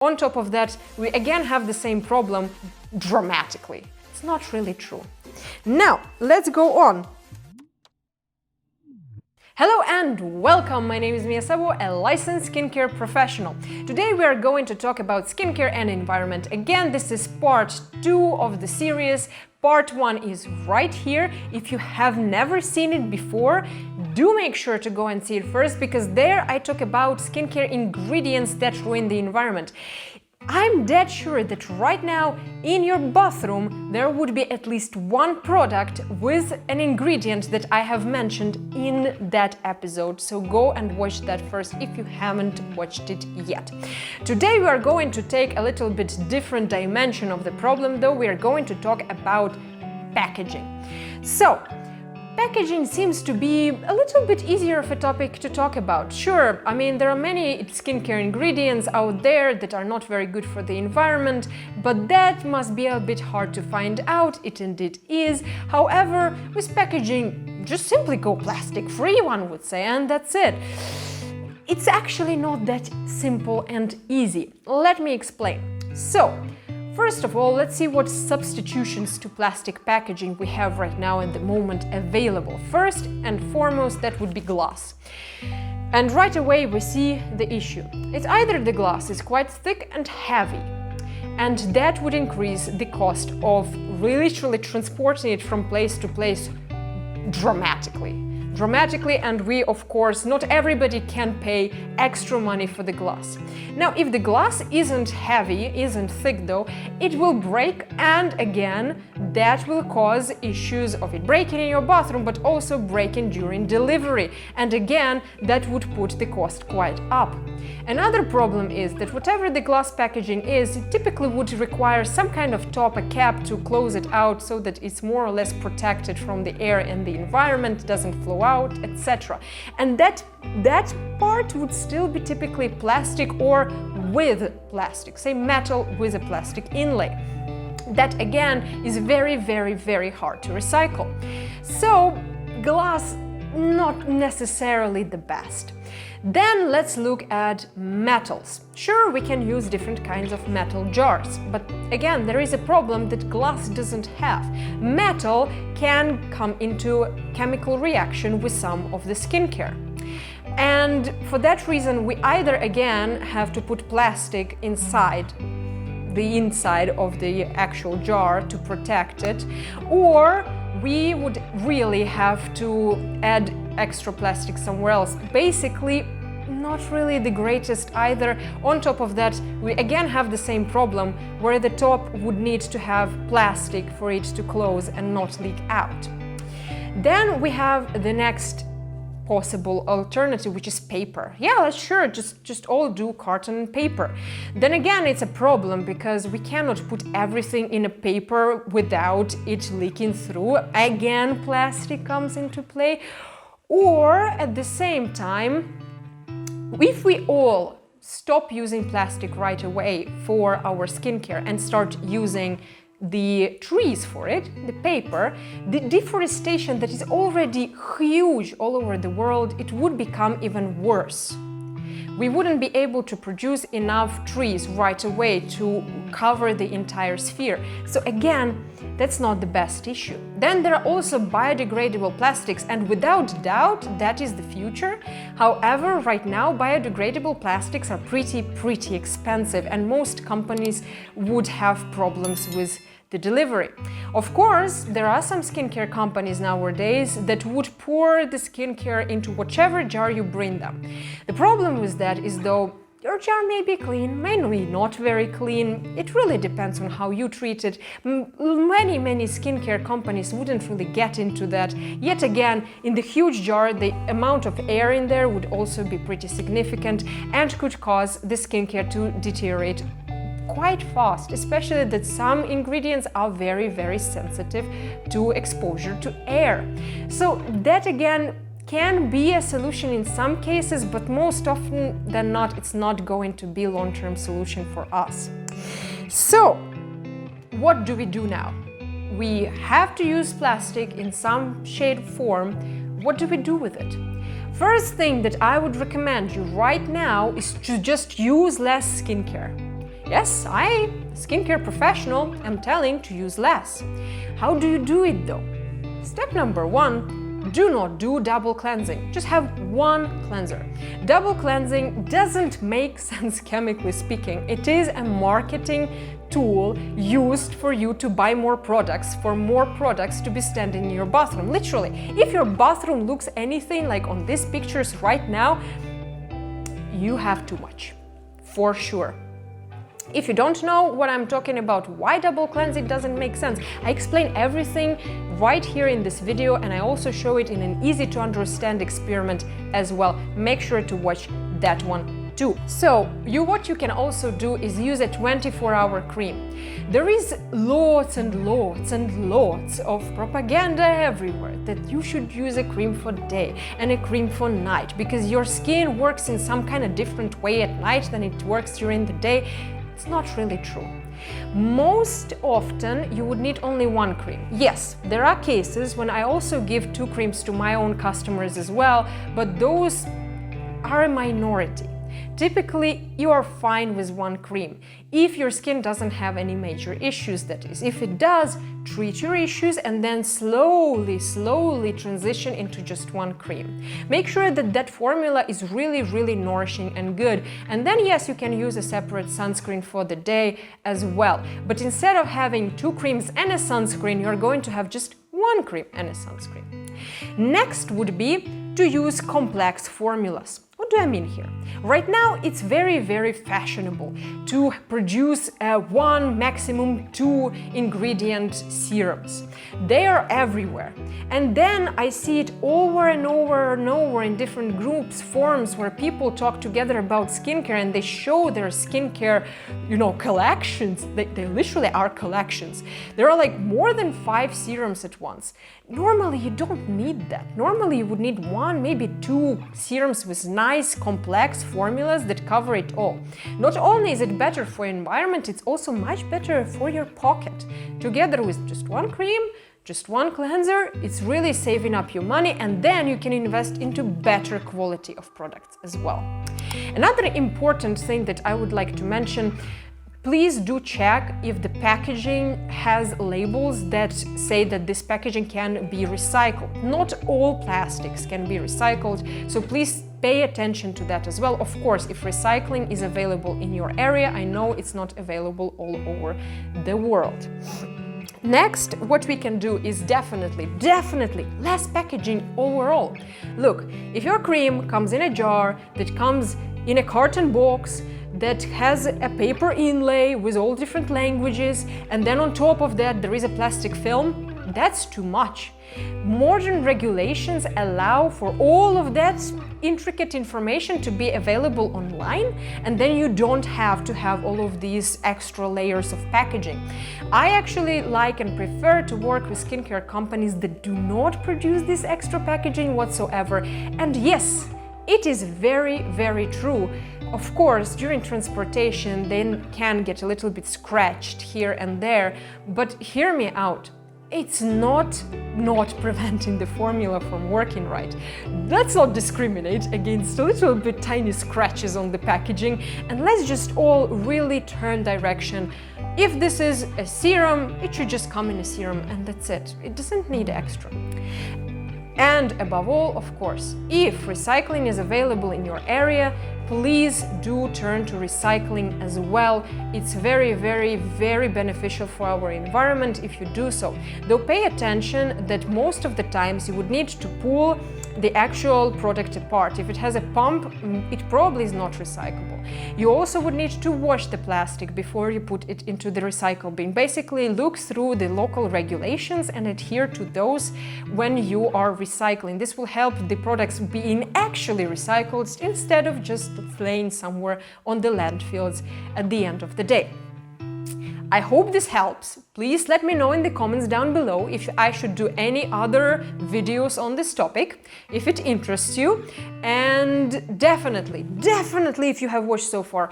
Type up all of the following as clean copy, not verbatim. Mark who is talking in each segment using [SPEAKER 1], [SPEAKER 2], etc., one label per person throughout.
[SPEAKER 1] On top of that, we again have the same problem dramatically. It's not really true. Now, let's go on. Hello and welcome! My name is SZABO, a licensed skincare professional. Today we are going to talk about skincare and environment. Again, this is part 2 of the series. Part 1 is right here. If you have never seen it before, do make sure to go and see it first, because there I talk about skincare ingredients that ruin the environment. I'm dead sure that right now in your bathroom there would be at least one product with an ingredient that I have mentioned in that episode, so go and watch that first if you haven't watched it yet. Today we are going to take a little bit different dimension of the problem, though. We are going to talk about packaging. So, packaging seems to be a little bit easier of a topic to talk about. Sure, I mean, there are many skincare ingredients out there that are not very good for the environment, but that must be a bit hard to find out. It indeed is. However, with packaging, just simply go plastic free, one would say, and that's it. It's actually not that simple and easy. Let me explain. So, first of all, let's see what substitutions to plastic packaging we have right now at the moment available. First and foremost, that would be glass. And right away we see the issue. It's either the glass is quite thick and heavy, and that would increase the cost of literally transporting it from place to place dramatically, and we, of course, not everybody can pay extra money for the glass. Now, if the glass isn't heavy, isn't thick though, it will break, and again, that will cause issues of it breaking in your bathroom, but also breaking during delivery, and again, that would put the cost quite up. Another problem is that whatever the glass packaging is, it typically would require some kind of top, a cap to close it out so that it's more or less protected from the air and the environment, doesn't flow out, etc. And that part would still be typically plastic or with plastic, say metal with a plastic inlay. That again is very, very, very hard to recycle. So glass, not necessarily the best. Then let's look at metals. Sure, we can use different kinds of metal jars, but again, there is a problem that glass doesn't have. Metal can come into chemical reaction with some of the skincare. And for that reason, we either again have to put plastic inside the inside of the actual jar to protect it, or we would really have to add extra plastic somewhere else. Basically, not really the greatest either. On top of that, we again have the same problem where the top would need to have plastic for it to close and not leak out. Then we have the next possible alternative, which is paper. Yeah, sure, just all do carton and paper. Then again, it's a problem because we cannot put everything in a paper without it leaking through. Again, plastic comes into play. Or at the same time, if we all stop using plastic right away for our skincare and start using the trees for it, the paper, the deforestation that is already huge all over the world, it would become even worse. We wouldn't be able to produce enough trees right away to cover the entire sphere. So again, that's not the best issue. Then there are also biodegradable plastics, and without doubt, that is the future. However, right now, biodegradable plastics are pretty expensive, and most companies would have problems with the delivery. Of course, there are some skincare companies nowadays that would pour the skincare into whichever jar you bring them. The problem with that is, though, your jar may be clean, mainly not very clean. It really depends on how you treat it. Many skincare companies wouldn't really get into that. Yet again, in the huge jar, the amount of air in there would also be pretty significant and could cause the skincare to deteriorate quite fast, especially that some ingredients are very sensitive to exposure to air. So that again can be a solution in some cases, but most often than not, it's not going to be a long-term solution for us. So what do we do now? We have to use plastic in some shape or form. What do we do with it? First thing that I would recommend you right now is to just use less skincare. Yes, I, skincare professional, am telling to use less. How do you do it though? Step number 1, do not do double cleansing. Just have one cleanser. Double cleansing doesn't make sense chemically speaking. It is a marketing tool used for you to buy more products, for more products to be standing in your bathroom. Literally, if your bathroom looks anything like on these pictures right now, you have too much, for sure. If you don't know what I'm talking about, why double cleansing doesn't make sense, I explain everything right here in this video, and I also show it in an easy to understand experiment as well. Make sure to watch that one too. So what you can also do is use a 24-hour cream. There is lots and lots and lots of propaganda everywhere that you should use a cream for day and a cream for night, because your skin works in some kind of different way at night than it works during the day. It's not really true. Most often you would need only one cream. Yes, there are cases when I also give 2 creams to my own customers as well, but those are a minority. Typically, you are fine with one cream. If your skin doesn't have any major issues, that is. If it does, treat your issues and then slowly transition into just one cream. Make sure that that formula is really nourishing and good. And then yes, you can use a separate sunscreen for the day as well. But instead of having 2 creams and a sunscreen, you're going to have just one cream and a sunscreen. Next would be to use complex formulas. What do I mean here? Right now, it's very fashionable to produce 1, maximum 2 ingredient serums. They are everywhere. And then I see it over and over in different groups, forums where people talk together about skincare and they show their skincare, collections. They literally are collections. There are like more than 5 serums at once. Normally, you don't need that. Normally, you would need 1, maybe 2 serums with nice complex formulas that cover it all. Not only is it better for your environment, it's also much better for your pocket. Together with just one cream, just one cleanser, it's really saving up your money, and then you can invest into better quality of products as well. Another important thing that I would like to mention, please do check if the packaging has labels that say that this packaging can be recycled. Not all plastics can be recycled, so please pay attention to that as well. Of course, if recycling is available in your area, I know it's not available all over the world. Next, what we can do is definitely less packaging overall. Look, if your cream comes in a jar that comes in a carton box that has a paper inlay with all different languages, and then on top of that there is a plastic film, that's too much. Modern regulations allow for all of that intricate information to be available online, and then you don't have to have all of these extra layers of packaging. I actually like and prefer to work with skincare companies that do not produce this extra packaging whatsoever. And yes, it is very true. Of course, during transportation, they can get a little bit scratched here and there, but hear me out. It's not preventing the formula from working right. Let's not discriminate against a little bit tiny scratches on the packaging, and let's just all really turn direction. If this is a serum, it should just come in a serum, and that's it. It doesn't need extra. And above all, of course, if recycling is available in your area, please do turn to recycling as well. It's very beneficial for our environment if you do so. Though pay attention that most of the times you would need to pull the actual product apart. If it has a pump, it probably is not recyclable. You also would need to wash the plastic before you put it into the recycle bin. Basically, look through the local regulations and adhere to those when you are recycling. This will help the products being actually recycled instead of just laying somewhere on the landfills at the end of the day. I hope this helps. Please let me know in the comments down below if I should do any other videos on this topic, if it interests you. And definitely, if you have watched so far,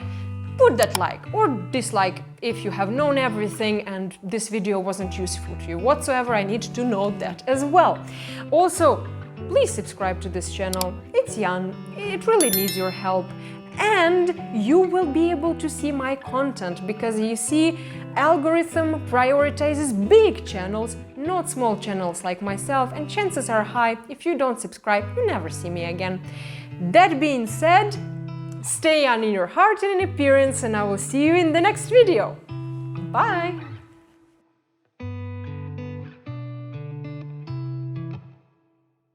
[SPEAKER 1] put that like or dislike if you have known everything and this video wasn't useful to you whatsoever. I need to know that as well. Also, please subscribe to this channel. It's young, it really needs your help. and you will be able to see my content, because you see, algorithm prioritizes big channels, not small channels like myself, and chances are high, if you don't subscribe, you never see me again. That being said, stay on in your heart and in appearance, and I will see you in the next video. Bye!